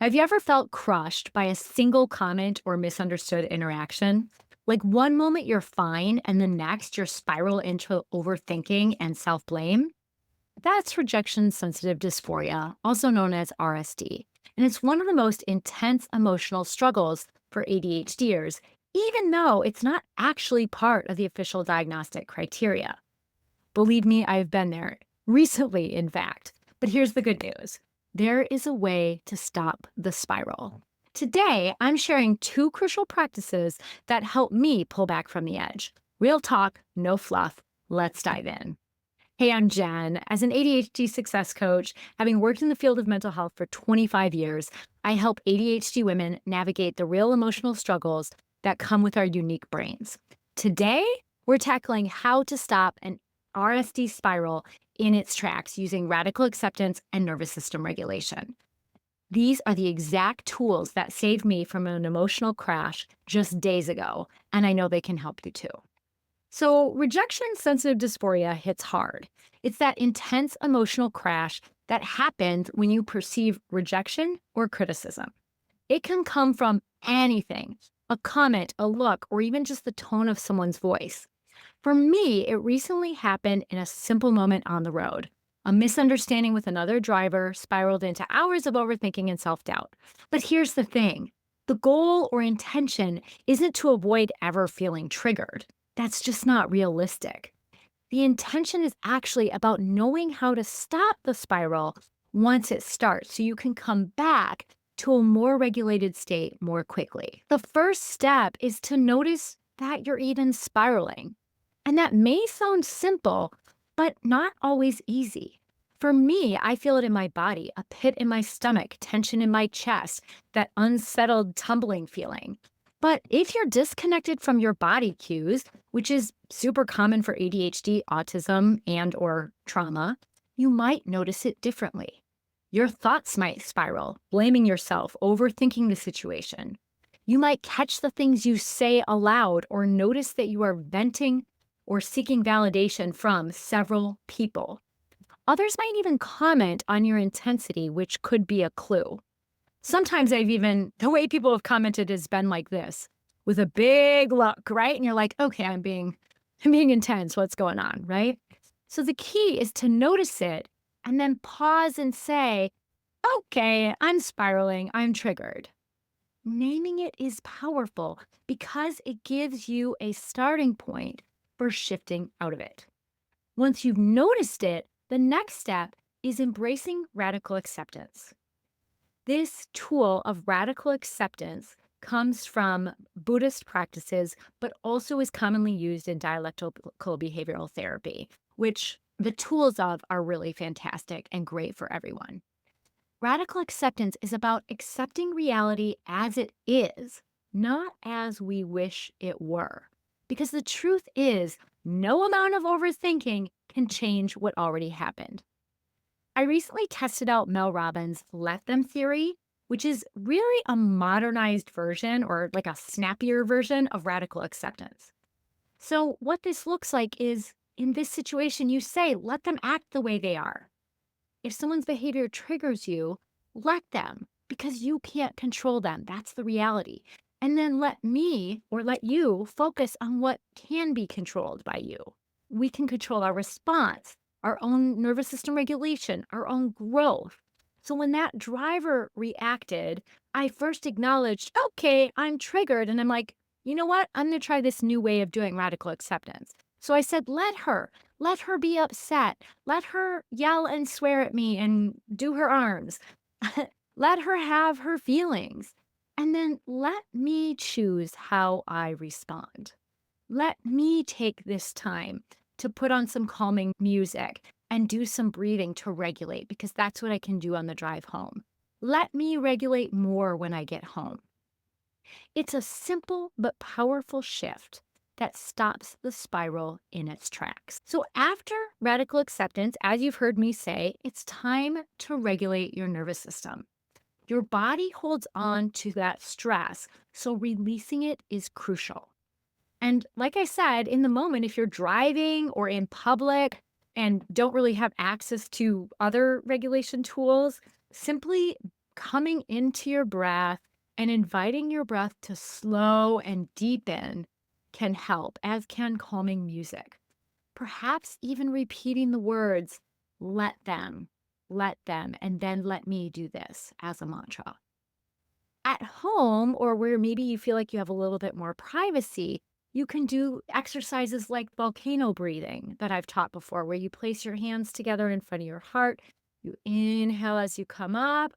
Have you ever felt crushed by a single comment or misunderstood interaction? Like one moment you're fine, and the next you're spiral into overthinking and self blame? That's rejection sensitive dysphoria, also known as RSD. And it's one of the most intense emotional struggles for ADHDers, even though it's not actually part of the official diagnostic criteria. Believe me, I've been there recently, in fact. But here's the good news: there is a way to stop the spiral. Today, I'm sharing two crucial practices that help me pull back from the edge. Real talk, no fluff. Let's dive in. Hey, I'm Jen. As an ADHD success coach, having worked in the field of mental health for 25 years, I help ADHD women navigate the real emotional struggles that come with our unique brains. Today, we're tackling how to stop an RSD spiral in its tracks using radical acceptance and nervous system regulation. These are the exact tools that saved me from an emotional crash just days ago, and I know they can help you too. So, rejection sensitive dysphoria hits hard. It's that intense emotional crash that happens when you perceive rejection or criticism. It can come from anything: a comment, a look, or even just the tone of someone's voice. For me, it recently happened in a simple moment on the road. A misunderstanding with another driver spiraled into hours of overthinking and self doubt. But here's the thing: the goal or intention isn't to avoid ever feeling triggered. That's just not realistic. The intention is actually about knowing how to stop the spiral once it starts so you can come back to a more regulated state more quickly. The first step is to notice that you're even spiraling. And that may sound simple, but not always easy. For me, I feel it in my body: a pit in my stomach, tension in my chest, that unsettled tumbling feeling. But if you're disconnected from your body cues, which is super common for ADHD, autism, and or trauma, you might notice it differently. Your thoughts might spiral, blaming yourself, overthinking the situation. You might catch the things you say aloud or notice that you are venting or seeking validation from several people. Others might even comment on your intensity, which could be a clue. Sometimes the way people have commented has been like this, with a big look, right? And you're like, okay, I'm being intense. What's going on, right? So the key is to notice it and then pause and say, okay, I'm spiraling, I'm triggered. Naming it is powerful because it gives you a starting point for shifting out of it. Once you've noticed it, the next step is embracing radical acceptance. This tool of radical acceptance comes from Buddhist practices, but also is commonly used in dialectical behavioral therapy, which the tools of are really fantastic and great for everyone. Radical acceptance is about accepting reality as it is, not as we wish it were. Because the truth is, no amount of overthinking can change what already happened. I recently tested out Mel Robbins' Let Them theory, which is really a modernized version or like a snappier version of radical acceptance. So, what this looks like is, in this situation, you say, let them act the way they are. If someone's behavior triggers you, let them, because you can't control them. That's the reality. And then let me or let you focus on what can be controlled by you. We can control our response, our own nervous system regulation, our own growth. So when that driver reacted, I first acknowledged, okay, I'm triggered. And I'm like, you know what? I'm going to try this new way of doing radical acceptance. So I said, let her be upset. Let her yell and swear at me and do her arms. Let her have her feelings. And then let me choose how I respond. Let me take this time to put on some calming music and do some breathing to regulate, because that's what I can do on the drive home. Let me regulate more when I get home. It's a simple but powerful shift that stops the spiral in its tracks. So, after radical acceptance, as you've heard me say, it's time to regulate your nervous system. Your body holds on to that stress, so releasing it is crucial. And like I said, in the moment, if you're driving or in public and don't really have access to other regulation tools, simply coming into your breath and inviting your breath to slow and deepen can help, as can calming music. Perhaps even repeating the words, let them, and then let me do this as a mantra. At home, or where maybe you feel like you have a little bit more privacy, you can do exercises like volcano breathing that I've taught before, where you place your hands together in front of your heart. You inhale as you come up,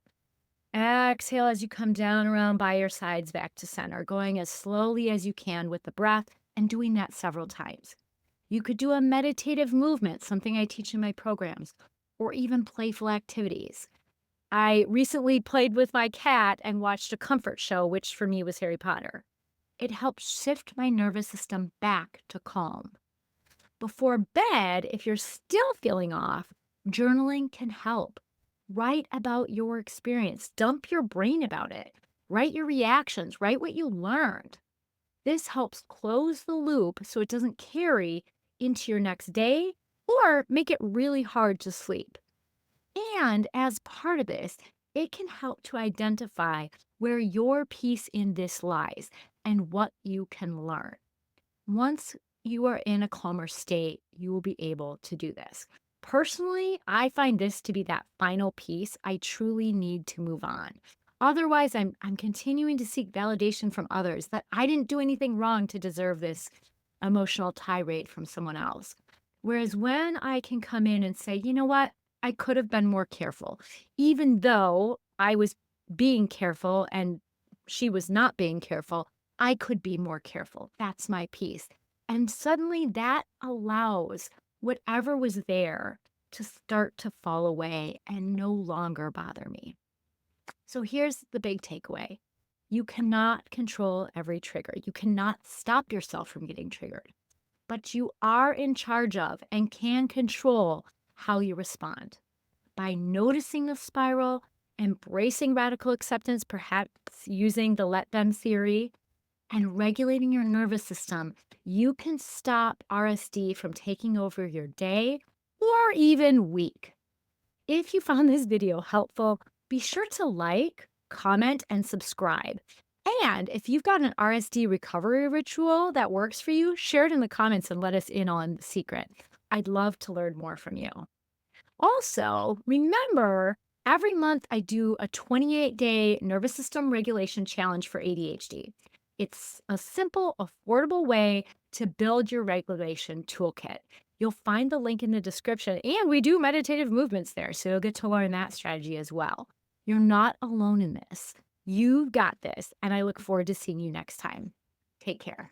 exhale as you come down around by your sides back to center, going as slowly as you can with the breath and doing that several times. You could do a meditative movement, something I teach in my programs, or even playful activities. I recently played with my cat and watched a comfort show, which for me was Harry Potter. It helped shift my nervous system back to calm. Before bed, if you're still feeling off, journaling can help. Write about your experience, dump your brain about it, write your reactions, write what you learned. This helps close the loop so it doesn't carry into your next day or make it really hard to sleep. And as part of this, it can help to identify where your piece in this lies and what you can learn. Once you are in a calmer state, you will be able to do this. Personally, I find this to be that final piece I truly need to move on. Otherwise, I'm continuing to seek validation from others that I didn't do anything wrong to deserve this emotional tirade from someone else. Whereas when I can come in and say, you know what, I could have been more careful, even though I was being careful and she was not being careful, I could be more careful. That's my piece. And suddenly that allows whatever was there to start to fall away and no longer bother me. So here's the big takeaway. You cannot control every trigger. You cannot stop yourself from getting triggered, but you are in charge of and can control how you respond. By noticing the spiral, embracing radical acceptance, perhaps using the let them theory, and regulating your nervous system, you can stop RSD from taking over your day or even week. If you found this video helpful, be sure to like, comment, and subscribe. And if you've got an RSD recovery ritual that works for you, share it in the comments and let us in on the secret. I'd love to learn more from you. Also, remember, every month I do a 28-day nervous system regulation challenge for ADHD. It's a simple, affordable way to build your regulation toolkit. You'll find the link in the description, and we do meditative movements there, so you'll get to learn that strategy as well. You're not alone in this. You've got this, and I look forward to seeing you next time. Take care.